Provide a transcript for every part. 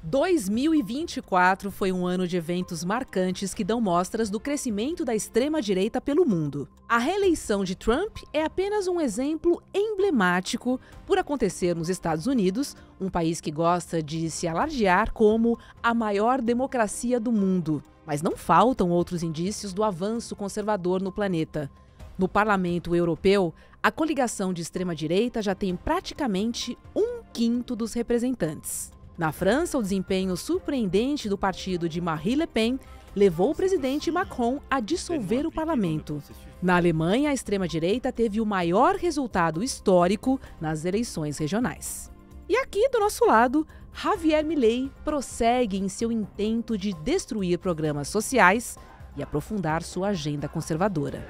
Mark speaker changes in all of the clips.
Speaker 1: 2024 foi um ano de eventos marcantes que dão mostras do crescimento da extrema-direita pelo mundo. A reeleição de Trump é apenas um exemplo emblemático por acontecer nos Estados Unidos, um país que gosta de se alardear como a maior democracia do mundo. Mas não faltam outros indícios do avanço conservador no planeta. No Parlamento Europeu, a coligação de extrema-direita já tem praticamente 1/5 dos representantes. Na França, o desempenho surpreendente do partido de Marine Le Pen levou o presidente Macron a dissolver o parlamento. Na Alemanha, a extrema-direita teve o maior resultado histórico nas eleições regionais. E aqui, do nosso lado, Javier Milei prossegue em seu intento de destruir programas sociais e aprofundar sua agenda conservadora.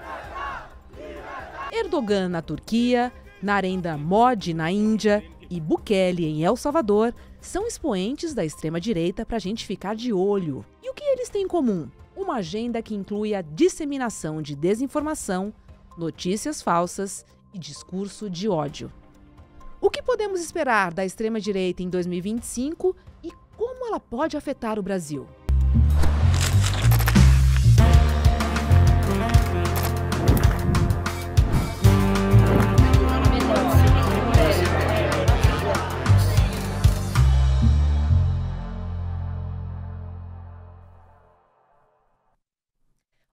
Speaker 1: Erdogan na Turquia, Narendra Modi na Índia e Bukele em El Salvador são expoentes da extrema-direita para a gente ficar de olho. E o que eles têm em comum? Uma agenda que inclui a disseminação de desinformação, notícias falsas e discurso de ódio. O que podemos esperar da extrema-direita em 2025 e como ela pode afetar o Brasil?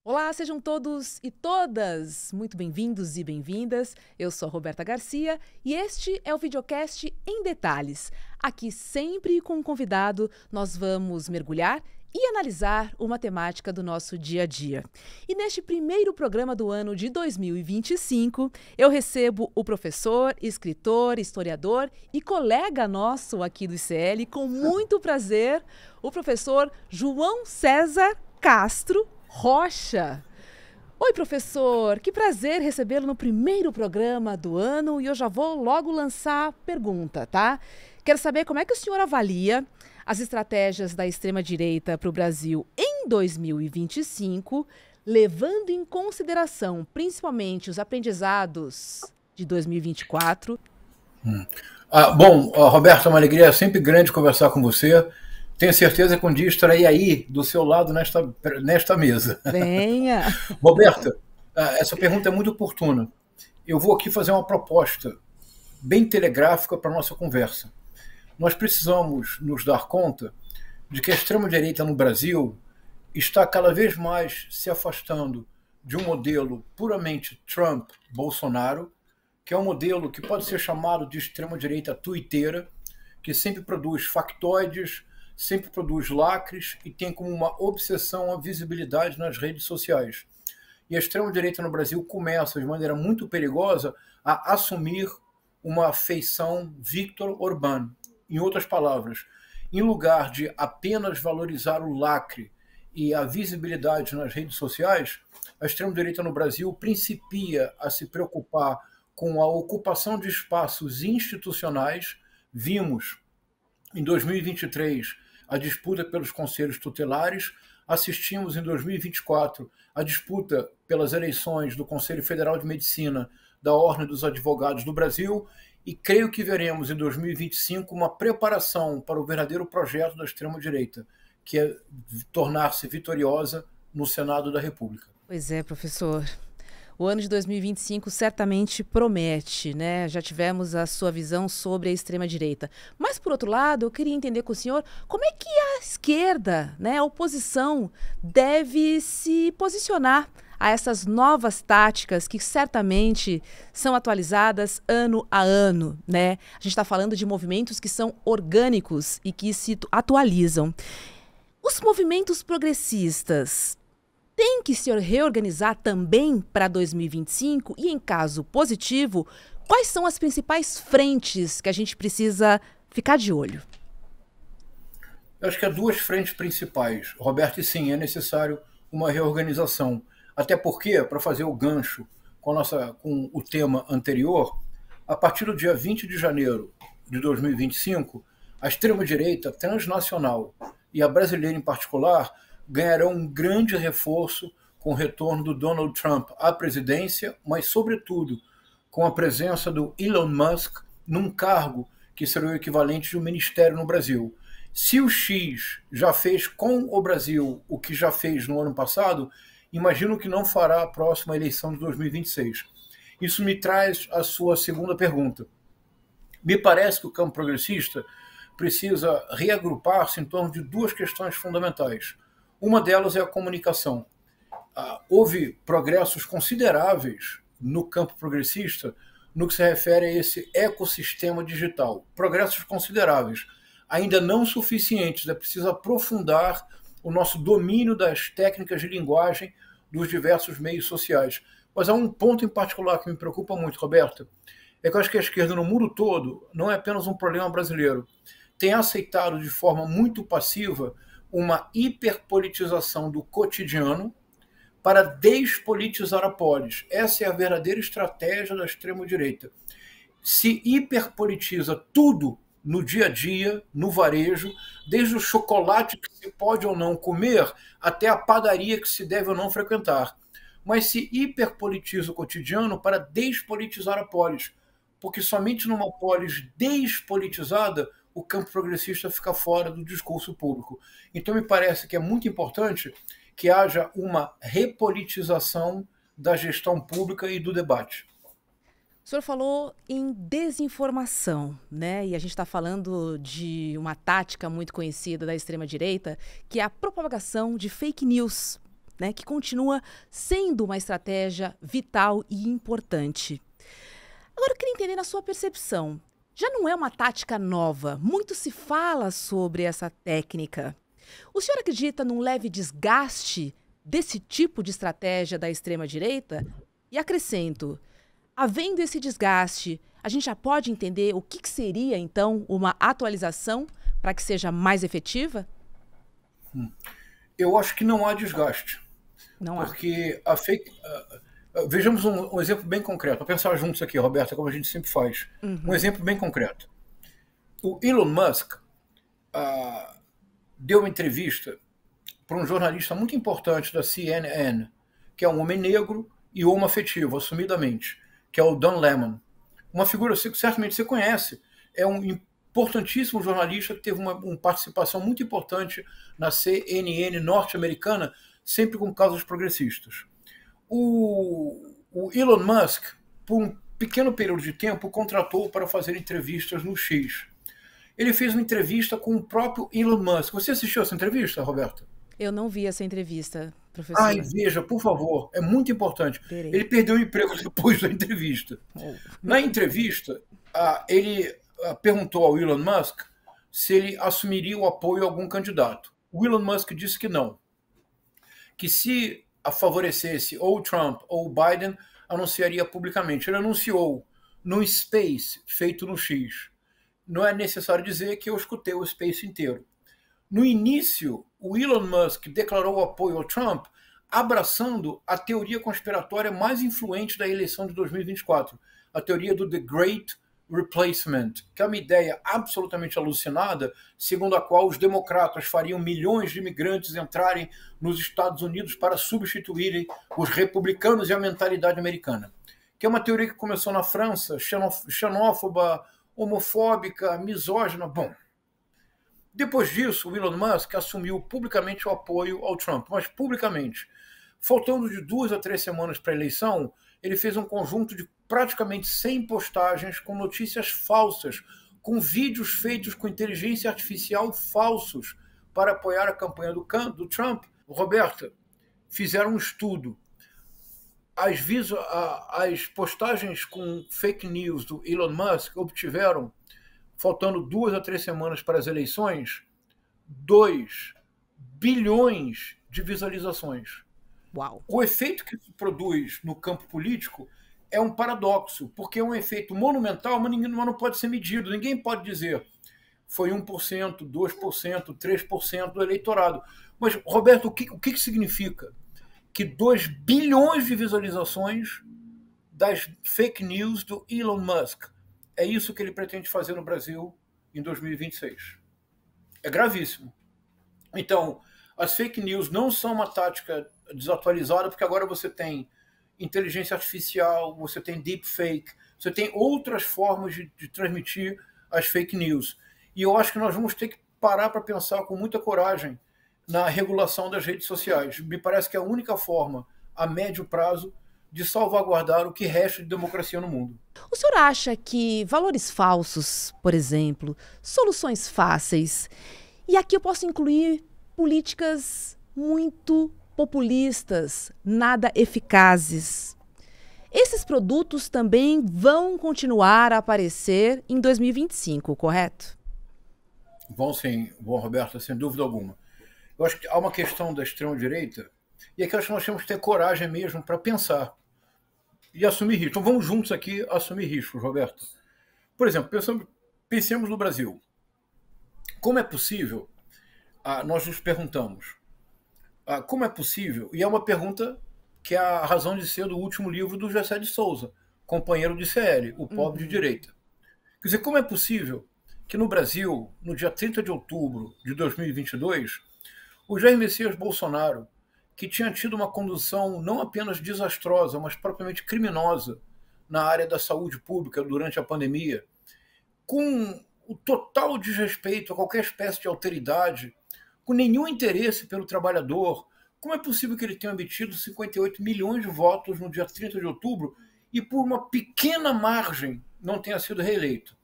Speaker 1: Olá, sejam todos e todas muito bem-vindos e bem-vindas. Eu sou a Roberta Garcia e este é o videocast em detalhes. Aqui, sempre com um convidado, nós vamos mergulhar e analisar uma temática do nosso dia a dia. E neste primeiro programa do ano de 2025, eu recebo o professor, escritor, historiador e colega nosso aqui do ICL, com muito prazer, o professor João César Castro Rocha. Oi, professor, que prazer recebê-lo no primeiro programa do ano e eu já vou logo lançar a pergunta, tá? Quero saber como é que o senhor avalia as estratégias da extrema-direita para o Brasil em 2025, levando em consideração principalmente os aprendizados de 2024.
Speaker 2: Bom, Roberto, é uma alegria sempre grande conversar com você. Tenho certeza que um dia estarei aí do seu lado nesta mesa.
Speaker 1: Venha!
Speaker 2: Roberta, essa pergunta é muito oportuna. Eu vou aqui fazer uma proposta bem telegráfica para a nossa conversa. Nós precisamos nos dar conta de que a extrema-direita no Brasil está cada vez mais se afastando de um modelo puramente Trump-Bolsonaro, que é um modelo que pode ser chamado de extrema-direita tuiteira, que sempre produz factoides, sempre produz lacres e tem como uma obsessão a visibilidade nas redes sociais. E a extrema-direita no Brasil começa, de maneira muito perigosa, a assumir uma feição Viktor Orbán. Em outras palavras, em lugar de apenas valorizar o lacre e a visibilidade nas redes sociais, a extrema-direita no Brasil principia a se preocupar com a ocupação de espaços institucionais. Vimos, em 2023, a disputa pelos conselhos tutelares, assistimos em 2024 a disputa pelas eleições do Conselho Federal de Medicina da Ordem dos Advogados do Brasil e creio que veremos em 2025 uma preparação para o verdadeiro projeto da extrema-direita, que é tornar-se vitoriosa no Senado da República.
Speaker 1: Pois é, professor. O ano de 2025 certamente promete, né? Já tivemos a sua visão sobre a extrema-direita. Mas, por outro lado, eu queria entender com o senhor como é que a esquerda, né, a oposição, deve se posicionar a essas novas táticas que certamente são atualizadas ano a ano, né? A gente está falando de movimentos que são orgânicos e que se atualizam. Os movimentos progressistas tem que se reorganizar também para 2025 e, em caso positivo, quais são as principais frentes que a gente precisa ficar de olho?
Speaker 2: Eu acho que há duas frentes principais, Roberto, e sim, é necessário uma reorganização. Até porque, para fazer o gancho com o tema anterior, a partir do dia 20 de janeiro de 2025, a extrema-direita transnacional e a brasileira em particular ganharão um grande reforço com o retorno do Donald Trump à presidência, mas, sobretudo, com a presença do Elon Musk num cargo que será o equivalente de um ministério no Brasil. Se o X já fez com o Brasil o que já fez no ano passado, imagino que não fará a próxima eleição de 2026. Isso me traz a sua segunda pergunta. Me parece que o campo progressista precisa reagrupar-se em torno de duas questões fundamentais. Uma delas é a comunicação. Houve progressos consideráveis no campo progressista no que se refere a esse ecossistema digital. Progressos consideráveis, ainda não suficientes, é preciso aprofundar o nosso domínio das técnicas de linguagem dos diversos meios sociais. Mas há um ponto em particular que me preocupa muito, Roberta, é que eu acho que a esquerda no mundo todo não é apenas um problema brasileiro. Tem aceitado de forma muito passiva uma hiperpolitização do cotidiano para despolitizar a polis. Essa é a verdadeira estratégia da extrema-direita. Se hiperpolitiza tudo no dia a dia, no varejo, desde o chocolate que se pode ou não comer até a padaria que se deve ou não frequentar. Mas se hiperpolitiza o cotidiano para despolitizar a polis, porque somente numa polis despolitizada o campo progressista fica fora do discurso público. Então me parece que é muito importante que haja uma repolitização da gestão pública e do debate.
Speaker 1: O senhor falou em desinformação, né? E a gente está falando de uma tática muito conhecida da extrema-direita, que é a propagação de fake news, né? Que continua sendo uma estratégia vital e importante. Agora, eu queria entender na sua percepção. Já não é uma tática nova, muito se fala sobre essa técnica. O senhor acredita num leve desgaste desse tipo de estratégia da extrema-direita? E acrescento, havendo esse desgaste, a gente já pode entender o que seria, então, uma atualização para que seja mais efetiva?
Speaker 2: Eu acho que não há desgaste.
Speaker 1: Não há.
Speaker 2: Porque vejamos um exemplo bem concreto. Vou pensar juntos aqui, Roberta, como a gente sempre faz. Um exemplo bem concreto. O Elon Musk deu uma entrevista para um jornalista muito importante da CNN, que é um homem negro e homoafetivo, assumidamente, que é o Don Lemon. Uma figura que certamente você conhece. É um importantíssimo jornalista que teve uma participação muito importante na CNN norte-americana, sempre com causas progressistas. O Elon Musk, por um pequeno período de tempo, contratou para fazer entrevistas no X. Ele fez uma entrevista com o próprio Elon Musk. Você assistiu essa entrevista, Roberta?
Speaker 1: Eu não vi essa entrevista, professor.
Speaker 2: Ai, veja, por favor, é muito importante.
Speaker 1: Verei.
Speaker 2: Ele perdeu o emprego depois da entrevista. Na entrevista, ele perguntou ao Elon Musk se ele assumiria o apoio a algum candidato. O Elon Musk disse que não. Que se a favorecesse ou o Trump ou o Biden, anunciaria publicamente. Ele anunciou no Space, feito no X. Não é necessário dizer que eu escutei o Space inteiro. No início, o Elon Musk declarou apoio ao Trump, abraçando a teoria conspiratória mais influente da eleição de 2024, a teoria do The Great Replacement, que é uma ideia absolutamente alucinada, segundo a qual os democratas fariam milhões de imigrantes entrarem nos Estados Unidos para substituírem os republicanos e a mentalidade americana. Que é uma teoria que começou na França, xenófoba, homofóbica, misógina. Bom, depois disso, o Elon Musk assumiu publicamente o apoio ao Trump, mas publicamente. Faltando de 2 a 3 semanas para a eleição, ele fez um conjunto de praticamente 100 postagens com notícias falsas, com vídeos feitos com inteligência artificial falsos para apoiar a campanha do Trump. Roberta, fizeram um estudo. As postagens com fake news do Elon Musk obtiveram, faltando 2 a 3 semanas para as eleições, 2 bilhões de visualizações.
Speaker 1: Uau.
Speaker 2: O efeito que isso produz no campo político é um paradoxo, porque é um efeito monumental, mas não pode ser medido. Ninguém pode dizer foi 1%, 2%, 3% do eleitorado. Mas, Roberto, o que significa? Que 2 bilhões de visualizações das fake news do Elon Musk. É isso que ele pretende fazer no Brasil em 2026. É gravíssimo. Então, as fake news não são uma tática desatualizada, porque agora você tem inteligência artificial, você tem deepfake, você tem outras formas de transmitir as fake news. E eu acho que nós vamos ter que parar para pensar com muita coragem na regulação das redes sociais. Me parece que é a única forma, a médio prazo, de salvaguardar o que resta de democracia no mundo.
Speaker 1: O senhor acha que valores falsos, por exemplo, soluções fáceis, e aqui eu posso incluir políticas muito populistas, nada eficazes, esses produtos também vão continuar a aparecer em 2025, correto?
Speaker 2: Vão sim, bom, Roberto, sem dúvida alguma. Eu acho que há uma questão da extrema-direita, e aqui eu acho que nós temos que ter coragem mesmo para pensar e assumir riscos. Então vamos juntos aqui assumir riscos, Roberto. Por exemplo, pensemos no Brasil. Como é possível, nós nos perguntamos, como é possível, e é uma pergunta que é a razão de ser do último livro do Gessé de Souza, companheiro de CL, O Pobre de Direita. Quer dizer, como é possível que no Brasil, no dia 30 de outubro de 2022, o Jair Messias Bolsonaro, que tinha tido uma condução não apenas desastrosa, mas propriamente criminosa na área da saúde pública durante a pandemia, com o total desrespeito a qualquer espécie de alteridade, com nenhum interesse pelo trabalhador, como é possível que ele tenha obtido 58 milhões de votos no dia 30 de outubro e por uma pequena margem não tenha sido reeleito?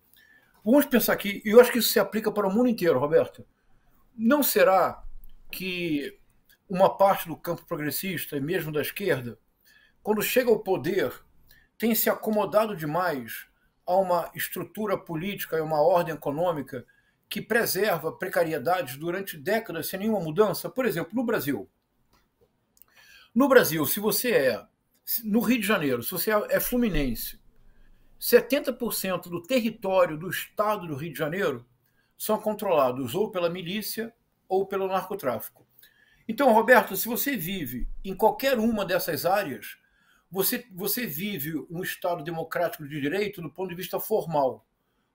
Speaker 2: Vamos pensar aqui, e eu acho que isso se aplica para o mundo inteiro, Roberto. Não será que uma parte do campo progressista, e mesmo da esquerda, quando chega ao poder, tem se acomodado demais a uma estrutura política e uma ordem econômica que preserva precariedades durante décadas sem nenhuma mudança? Por exemplo, no Brasil. No Brasil, se você no Rio de Janeiro, se você é fluminense, 70% do território do estado do Rio de Janeiro são controlados ou pela milícia ou pelo narcotráfico. Então, Roberto, se você vive em qualquer uma dessas áreas, você vive um Estado democrático de direito do ponto de vista formal.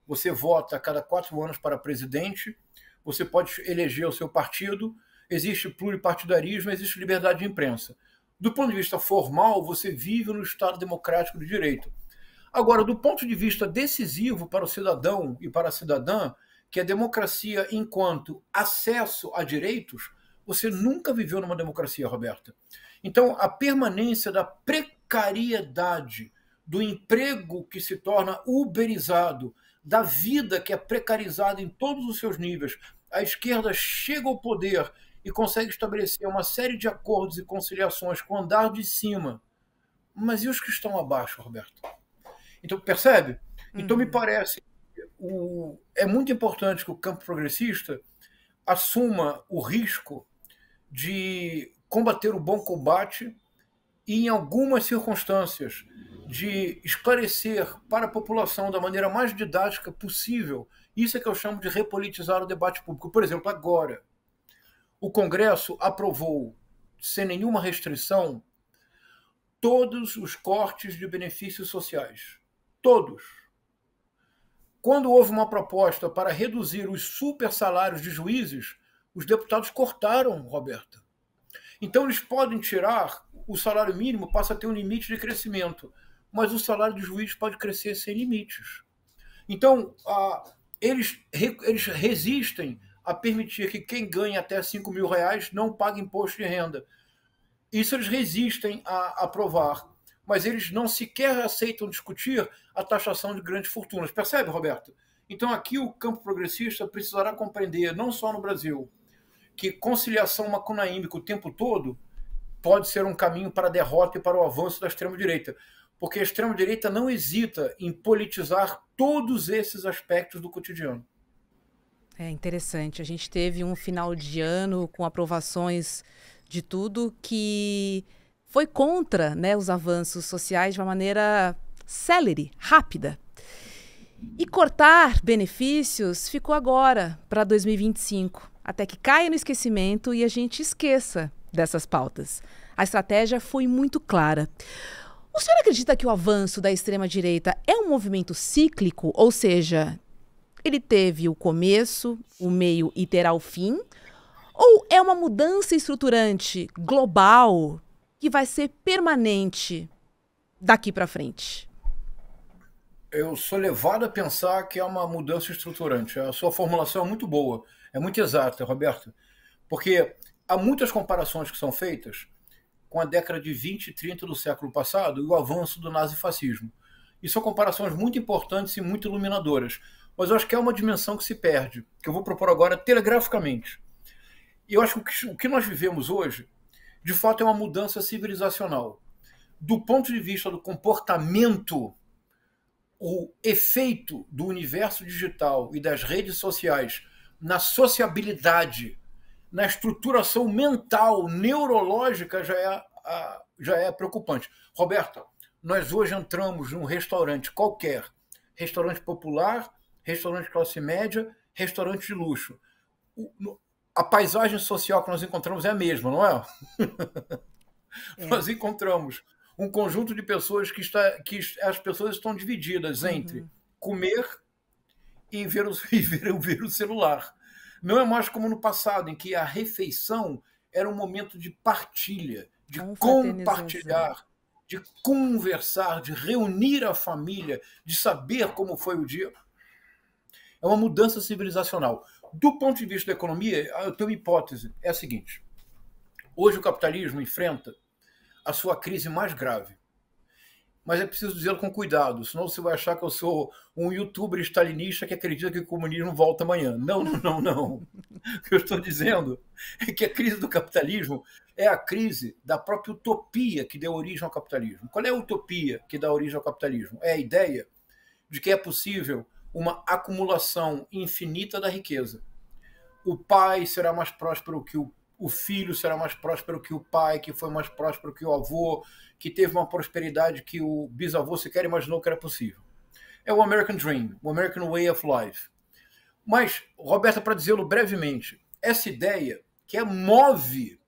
Speaker 2: Você vota a cada 4 anos para presidente, você pode eleger o seu partido, existe pluripartidarismo, existe liberdade de imprensa. Do ponto de vista formal, você vive no Estado democrático de direito. Agora, do ponto de vista decisivo para o cidadão e para a cidadã, que é a democracia enquanto acesso a direitos, você nunca viveu numa democracia, Roberta. Então, a permanência da precariedade, do emprego que se torna uberizado, da vida que é precarizada em todos os seus níveis, a esquerda chega ao poder e consegue estabelecer uma série de acordos e conciliações com o andar de cima. Mas e os que estão abaixo, Roberto? Então, percebe? Então, me parece que é muito importante que o campo progressista assuma o risco de combater o bom combate e, em algumas circunstâncias, de esclarecer para a população da maneira mais didática possível. Isso é que eu chamo de repolitizar o debate público. Por exemplo, agora, o Congresso aprovou, sem nenhuma restrição, todos os cortes de benefícios sociais. Todos. Quando houve uma proposta para reduzir os super salários de juízes, os deputados cortaram, Roberta. Então eles podem tirar, o salário mínimo passa a ter um limite de crescimento, mas o salário de juiz pode crescer sem limites. Então, eles resistem a permitir que quem ganha até R$5.000 não pague imposto de renda. Isso eles resistem a aprovar, mas eles não sequer aceitam discutir a taxação de grandes fortunas. Percebe, Roberto? Então aqui o campo progressista precisará compreender, não só no Brasil, que conciliação macunaímica o tempo todo pode ser um caminho para a derrota e para o avanço da extrema-direita, porque a extrema-direita não hesita em politizar todos esses aspectos do cotidiano.
Speaker 1: É interessante. A gente teve um final de ano com aprovações de tudo que foi contra, né, os avanços sociais de uma maneira célere, rápida. E cortar benefícios ficou agora para 2025, até que caia no esquecimento e a gente esqueça dessas pautas. A estratégia foi muito clara. O senhor acredita que o avanço da extrema-direita é um movimento cíclico, ou seja, ele teve o começo, o meio e terá o fim? Ou é uma mudança estruturante, global, que vai ser permanente daqui para frente?
Speaker 2: Eu sou levado a pensar que é uma mudança estruturante. A sua formulação é muito boa. É muito exata, Roberto, porque há muitas comparações que são feitas com a década de 20 e 30 do século passado e o avanço do nazifascismo. E são comparações muito importantes e muito iluminadoras. Mas eu acho que é uma dimensão que se perde, que eu vou propor agora telegraficamente. E eu acho que o que nós vivemos hoje, de fato, é uma mudança civilizacional. Do ponto de vista do comportamento, o efeito do universo digital e das redes sociais na sociabilidade, na estruturação mental, neurológica, já é preocupante. Roberta, nós hoje entramos num restaurante qualquer, restaurante popular, restaurante de classe média, restaurante de luxo. A paisagem social que nós encontramos é a mesma, não é? Nós encontramos um conjunto de pessoas que as pessoas estão divididas entre comer e ver o celular. Não é mais como no passado, em que a refeição era um momento de partilha, de compartilhar, de conversar, de reunir a família, de saber como foi o dia. É uma mudança civilizacional. Do ponto de vista da economia, eu tenho uma hipótese, é a seguinte. Hoje o capitalismo enfrenta a sua crise mais grave. Mas é preciso dizê-lo com cuidado, senão você vai achar que eu sou um youtuber stalinista que acredita que o comunismo volta amanhã. Não. O que eu estou dizendo é que a crise do capitalismo é a crise da própria utopia que deu origem ao capitalismo. Qual é a utopia que dá origem ao capitalismo? É a ideia de que é possível uma acumulação infinita da riqueza. O pai será mais próspero que o filho será mais próspero que o pai, que foi mais próspero que o avô, que teve uma prosperidade que o bisavô sequer imaginou que era possível. É o American Dream, o American Way of Life. Mas, Roberta, para dizê-lo brevemente, essa ideia que move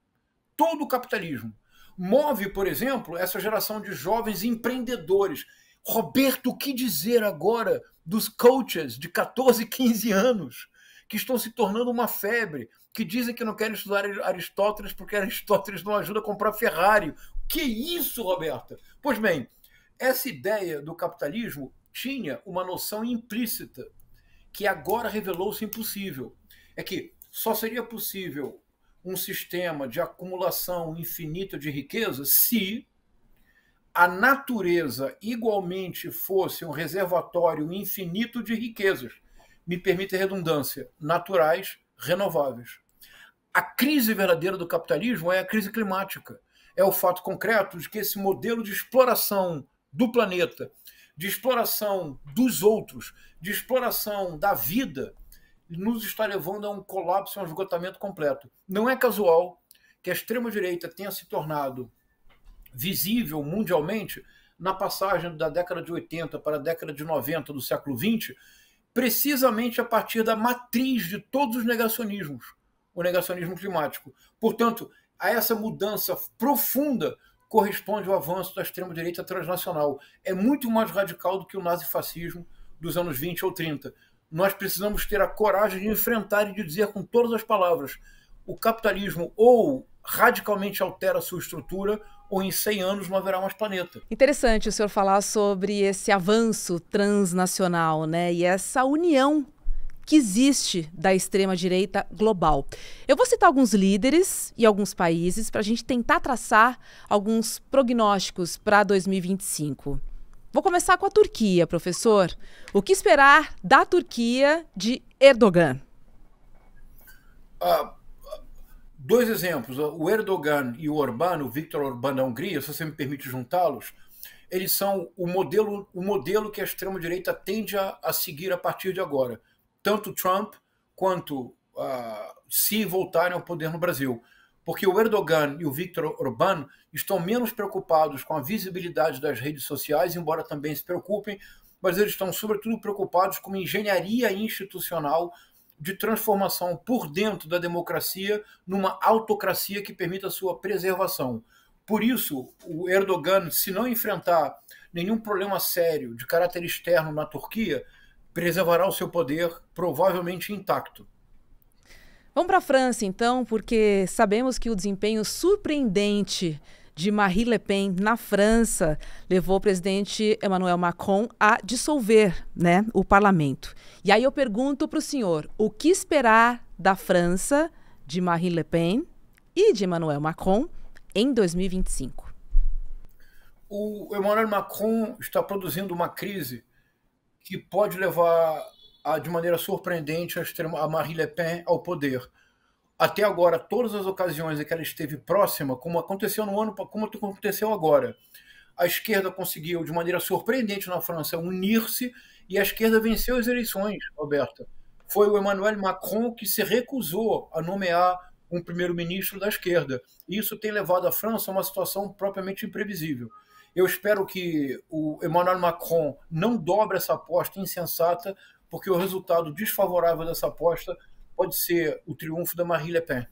Speaker 2: todo o capitalismo, move, por exemplo, essa geração de jovens empreendedores. Roberto, o que dizer agora dos coaches de 14, 15 anos que estão se tornando uma febre, que dizem que não querem estudar Aristóteles porque Aristóteles não ajuda a comprar Ferrari. Que isso, Roberta? Pois bem, essa ideia do capitalismo tinha uma noção implícita que agora revelou-se impossível. É que só seria possível um sistema de acumulação infinita de riqueza se a natureza igualmente fosse um reservatório infinito de riquezas, me permite a redundância, naturais, renováveis. A crise verdadeira do capitalismo é a crise climática. É o fato concreto de que esse modelo de exploração do planeta, de exploração dos outros, de exploração da vida, nos está levando a um colapso e a um esgotamento completo. Não é casual que a extrema-direita tenha se tornado visível mundialmente na passagem da década de 80 para a década de 90 do século XX, precisamente a partir da matriz de todos os negacionismos, o negacionismo climático. Portanto, a essa mudança profunda corresponde o avanço da extrema-direita transnacional. É muito mais radical do que o nazifascismo dos anos 20 ou 30. Nós precisamos ter a coragem de enfrentar e de dizer com todas as palavras: o capitalismo ou radicalmente altera a sua estrutura, ou em 100 anos não haverá mais planeta.
Speaker 1: Interessante o senhor falar sobre esse avanço transnacional, né? E essa união que existe da extrema-direita global. Eu vou citar alguns líderes e alguns países para a gente tentar traçar alguns prognósticos para 2025. Vou começar com a Turquia, professor. O que esperar da Turquia de Erdogan?
Speaker 2: Dois exemplos, o Erdogan e o Orbán, o Viktor Orbán da Hungria, se você me permite juntá-los, eles são o modelo que a extrema-direita tende a seguir a partir de agora. Tanto Trump quanto se voltarem ao poder no Brasil. Porque o Erdogan e o Viktor Orbán estão menos preocupados com a visibilidade das redes sociais, embora também se preocupem, mas eles estão sobretudo preocupados com uma engenharia institucional de transformação por dentro da democracia numa autocracia que permita a sua preservação. Por isso, o Erdogan, se não enfrentar nenhum problema sério de caráter externo na Turquia, preservará o seu poder provavelmente intacto.
Speaker 1: Vamos para a França, então, porque sabemos que o desempenho surpreendente de Marine Le Pen na França levou o presidente Emmanuel Macron a dissolver, né, o parlamento. E aí eu pergunto para o senhor, o que esperar da França, de Marine Le Pen e de Emmanuel Macron em 2025?
Speaker 2: O Emmanuel Macron está produzindo uma crise que pode levar, de maneira surpreendente, a Marine Le Pen ao poder. Até agora, todas as ocasiões em que ela esteve próxima, como aconteceu no ano, como aconteceu agora, a esquerda conseguiu, de maneira surpreendente na França, unir-se e a esquerda venceu as eleições, Roberta. Foi o Emmanuel Macron que se recusou a nomear um primeiro-ministro da esquerda. E isso tem levado a França a uma situação propriamente imprevisível. Eu espero que o Emmanuel Macron não dobre essa aposta insensata, porque o resultado desfavorável dessa aposta pode ser o triunfo da Marine Le Pen.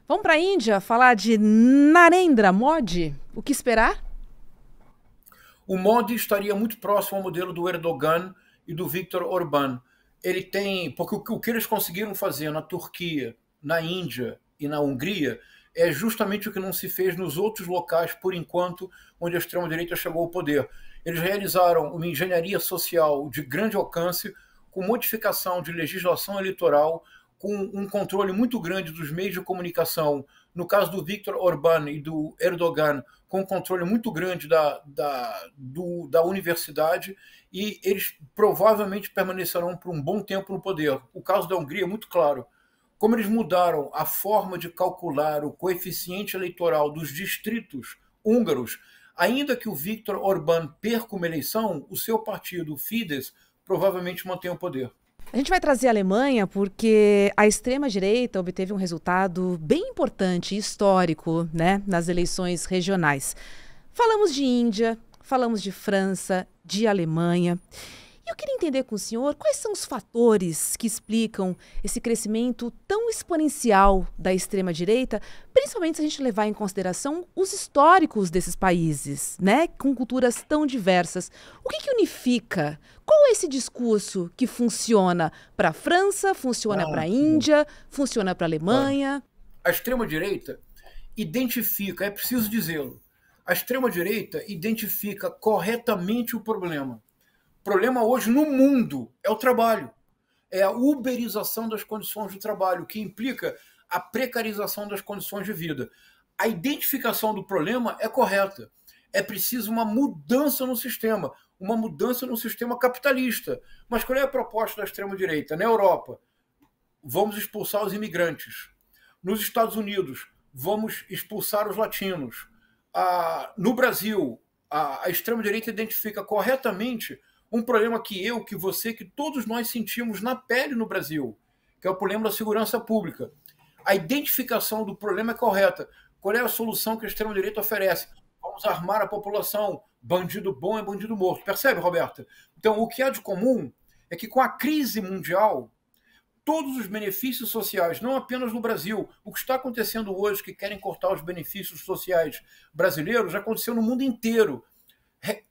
Speaker 1: Vamos para a Índia falar de Narendra Modi? O que esperar?
Speaker 2: O Modi estaria muito próximo ao modelo do Erdogan e do Viktor Orbán. Ele tem, porque o que eles conseguiram fazer na Turquia, na Índia e na Hungria é justamente o que não se fez nos outros locais, por enquanto, onde a extrema-direita chegou ao poder. Eles realizaram uma engenharia social de grande alcance, com modificação de legislação eleitoral, com um controle muito grande dos meios de comunicação. No caso do Viktor Orbán e do Erdogan, com um controle muito grande da universidade, e eles provavelmente permanecerão por um bom tempo no poder. O caso da Hungria é muito claro. Como eles mudaram a forma de calcular o coeficiente eleitoral dos distritos húngaros, ainda que o Viktor Orbán perca uma eleição, o seu partido, o Fidesz, provavelmente mantém o poder.
Speaker 1: A gente vai trazer a Alemanha porque a extrema-direita obteve um resultado bem importante e histórico, né, nas eleições regionais. Falamos de Índia, falamos de França, de Alemanha. E eu queria entender com o senhor quais são os fatores que explicam esse crescimento tão exponencial da extrema-direita, principalmente se a gente levar em consideração os históricos desses países, né, com culturas tão diversas. O que unifica? Qual é esse discurso que funciona para a França, funciona para a Índia, funciona para a Alemanha?
Speaker 2: A extrema-direita identifica, é preciso dizê-lo, a extrema-direita identifica corretamente o problema. O problema hoje no mundo é o trabalho, é a uberização das condições de trabalho, que implica a precarização das condições de vida. A identificação do problema é correta. É preciso uma mudança no sistema, uma mudança no sistema capitalista. Mas qual é a proposta da extrema-direita? Na Europa, vamos expulsar os imigrantes. Nos Estados Unidos, vamos expulsar os latinos. No Brasil, a extrema-direita identifica corretamente um problema que eu, que você, que todos nós sentimos na pele no Brasil, que é o problema da segurança pública. A identificação do problema é correta. Qual é a solução que a extrema-direita oferece? Vamos armar a população. Bandido bom é bandido morto. Percebe, Roberta? Então, o que há de comum é que com a crise mundial, todos os benefícios sociais, não apenas no Brasil, o que está acontecendo hoje, que querem cortar os benefícios sociais brasileiros, já aconteceu no mundo inteiro.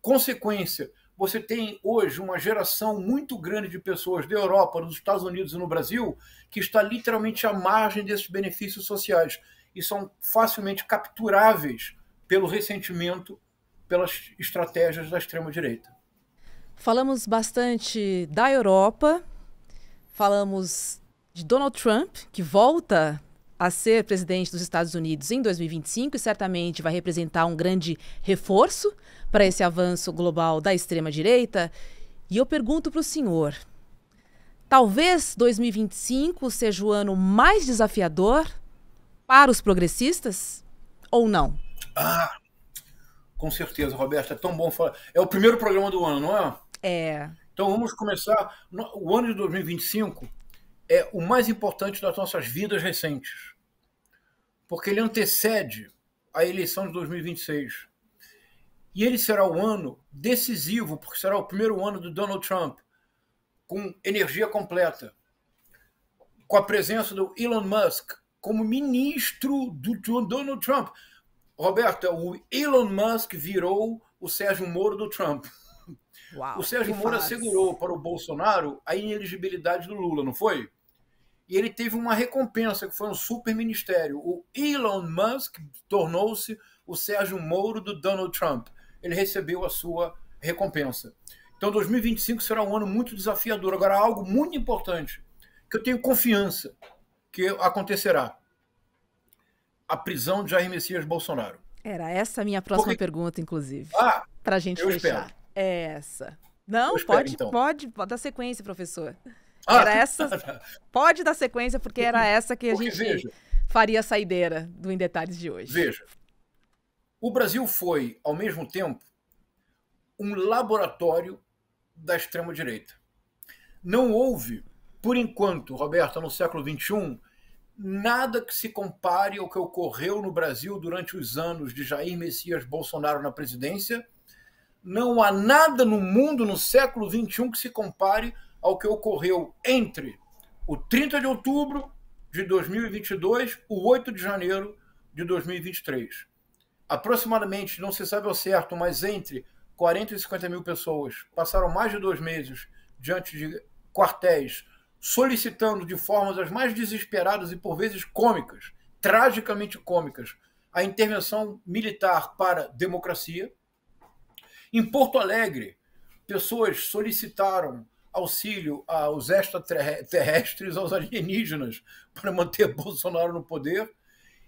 Speaker 2: Consequência, você tem hoje uma geração muito grande de pessoas da Europa, nos Estados Unidos e no Brasil, que está literalmente à margem desses benefícios sociais e são facilmente capturáveis pelo ressentimento, pelas estratégias da extrema-direita.
Speaker 1: Falamos bastante da Europa, falamos de Donald Trump, que volta a ser presidente dos Estados Unidos em 2025 e certamente vai representar um grande reforço para esse avanço global da extrema-direita. E eu pergunto para o senhor, talvez 2025 seja o ano mais desafiador para os progressistas ou não?
Speaker 2: Com certeza, Roberta, é tão bom falar. É o primeiro programa do ano, não é?
Speaker 1: É.
Speaker 2: Então vamos começar. O ano de 2025 é o mais importante das nossas vidas recentes, porque ele antecede a eleição de 2026. E ele será o ano decisivo, porque será o primeiro ano do Donald Trump, com energia completa, com a presença do Elon Musk como ministro do Donald Trump. Roberta, o Elon Musk virou o Sérgio Moro do Trump.
Speaker 1: Uau,
Speaker 2: o Sérgio Moro assegurou para o Bolsonaro a inelegibilidade do Lula, não foi? E ele teve uma recompensa, que foi um super ministério. O Elon Musk tornou-se o Sérgio Moro do Donald Trump. Ele recebeu a sua recompensa. Então 2025 será um ano muito desafiador. Agora, algo muito importante, que eu tenho confiança que acontecerá: a prisão de Jair Messias Bolsonaro.
Speaker 1: Era essa a minha próxima pergunta, inclusive. Para a gente fechar.
Speaker 2: Espero.
Speaker 1: É essa. Não,
Speaker 2: então.
Speaker 1: pode dar sequência, professor. Era essa. Pode dar sequência, porque era essa que a gente faria a saideira do Em Detalhes de hoje.
Speaker 2: Veja, o Brasil foi, ao mesmo tempo, um laboratório da extrema-direita. Não houve, por enquanto, Roberta, no século XXI, nada que se compare ao que ocorreu no Brasil durante os anos de Jair Messias Bolsonaro na presidência. Não há nada no mundo no século XXI que se compare ao que ocorreu entre o 30 de outubro de 2022 e o 8 de janeiro de 2023. Aproximadamente, não se sabe ao certo, mas entre 40 e 50 mil pessoas passaram mais de 2 meses diante de quartéis solicitando de formas as mais desesperadas e por vezes cômicas, tragicamente cômicas, a intervenção militar para democracia. Em Porto Alegre, pessoas solicitaram auxílio aos extraterrestres, aos alienígenas, para manter Bolsonaro no poder.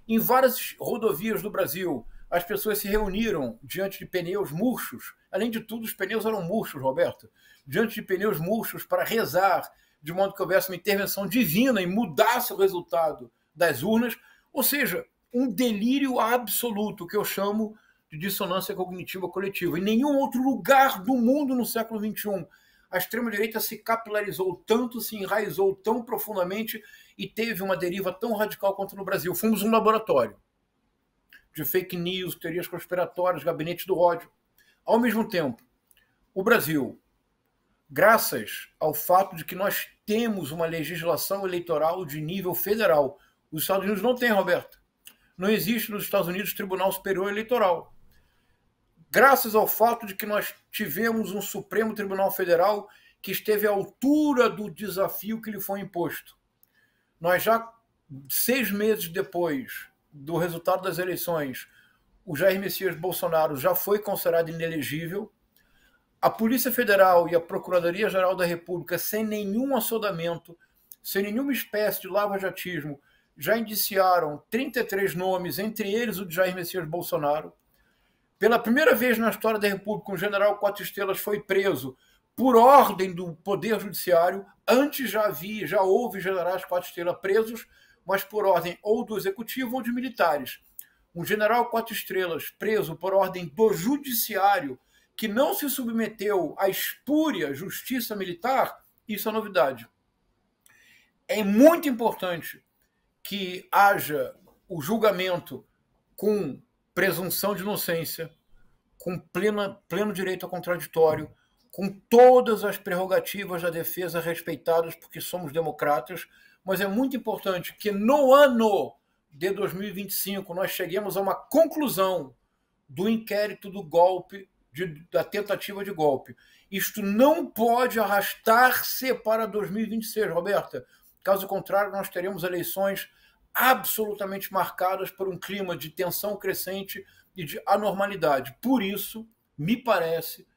Speaker 2: Em várias rodovias do Brasil, as pessoas se reuniram diante de pneus murchos. Além de tudo, os pneus eram murchos, Roberto. Diante de pneus murchos para rezar, de modo que houvesse uma intervenção divina e mudasse o resultado das urnas. Ou seja, um delírio absoluto, que eu chamo de dissonância cognitiva coletiva. Em nenhum outro lugar do mundo no século XXI a extrema-direita se capilarizou tanto, se enraizou tão profundamente e teve uma deriva tão radical quanto no Brasil. Fomos um laboratório de fake news, teorias conspiratórias, gabinete do ódio. Ao mesmo tempo, o Brasil, graças ao fato de que nós temos uma legislação eleitoral de nível federal, os Estados Unidos não têm, Roberto. Não existe nos Estados Unidos Tribunal Superior Eleitoral. Graças ao fato de que nós tivemos um Supremo Tribunal Federal que esteve à altura do desafio que lhe foi imposto. Nós já, 6 meses depois do resultado das eleições, o Jair Messias Bolsonaro já foi considerado inelegível. A Polícia Federal e a Procuradoria-Geral da República, sem nenhum assodamento, sem nenhuma espécie de lava-jatismo, já indiciaram 33 nomes, entre eles o de Jair Messias Bolsonaro. Pela primeira vez na história da República, um general 4 estrelas foi preso por ordem do Poder Judiciário. Antes já houve generais 4 estrelas presos, mas por ordem ou do Executivo ou de militares. Um general 4 estrelas preso por ordem do Judiciário, que não se submeteu à espúria justiça militar, isso é novidade. É muito importante que haja o julgamento com presunção de inocência, com pleno direito ao contraditório, com todas as prerrogativas da defesa respeitadas, porque somos democratas, mas é muito importante que no ano de 2025 nós cheguemos a uma conclusão do inquérito do golpe, da tentativa de golpe. Isto não pode arrastar-se para 2026, Roberta. Caso contrário, nós teremos eleições absolutamente marcadas por um clima de tensão crescente e de anormalidade. Por isso, me parece,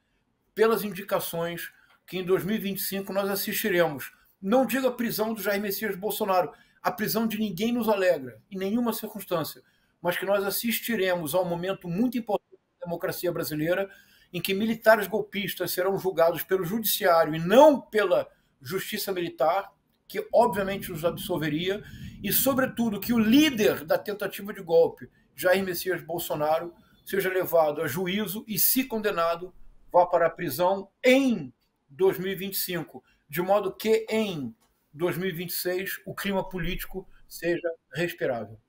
Speaker 2: pelas indicações, que em 2025 nós assistiremos, não digo a prisão do Jair Messias Bolsonaro, a prisão de ninguém nos alegra, em nenhuma circunstância, mas que nós assistiremos a um momento muito importante da democracia brasileira, em que militares golpistas serão julgados pelo judiciário e não pela justiça militar, que obviamente os absolveria, e, sobretudo, que o líder da tentativa de golpe, Jair Messias Bolsonaro, seja levado a juízo e, se condenado, vá para a prisão em 2025, de modo que em 2026 o clima político seja respirável.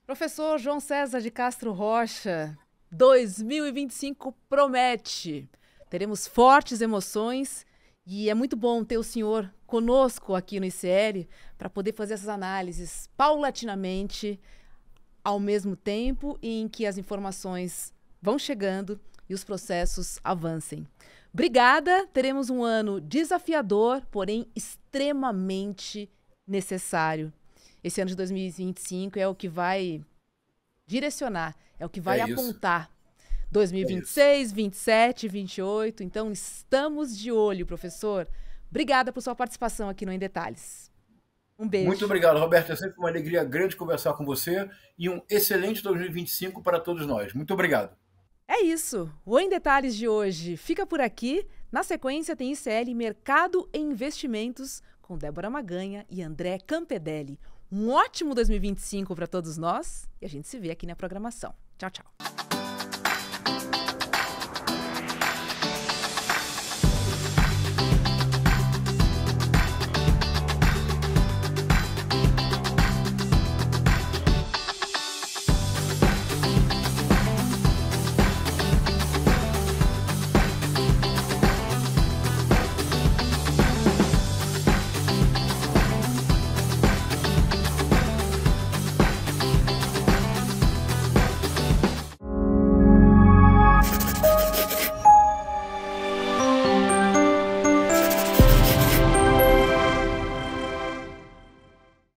Speaker 1: Professor João César de Castro Rocha, 2025 promete. Teremos fortes emoções e é muito bom ter o senhor conosco aqui no ICL para poder fazer essas análises paulatinamente, ao mesmo tempo em que as informações vão chegando e os processos avancem. Obrigada, teremos um ano desafiador, porém extremamente necessário. Esse ano de 2025 é o que vai direcionar, é o que vai apontar. 2026, 27, 28, então estamos de olho, professor. Obrigada por sua participação aqui no Em Detalhes. Um beijo.
Speaker 2: Muito obrigado, Roberto. É sempre uma alegria grande conversar com você e um excelente 2025 para todos nós. Muito obrigado.
Speaker 1: É isso. O Em Detalhes de hoje fica por aqui. Na sequência tem ICL Mercado e Investimentos com Débora Maganha e André Campedelli. Um ótimo 2025 para todos nós e a gente se vê aqui na programação. Tchau, tchau.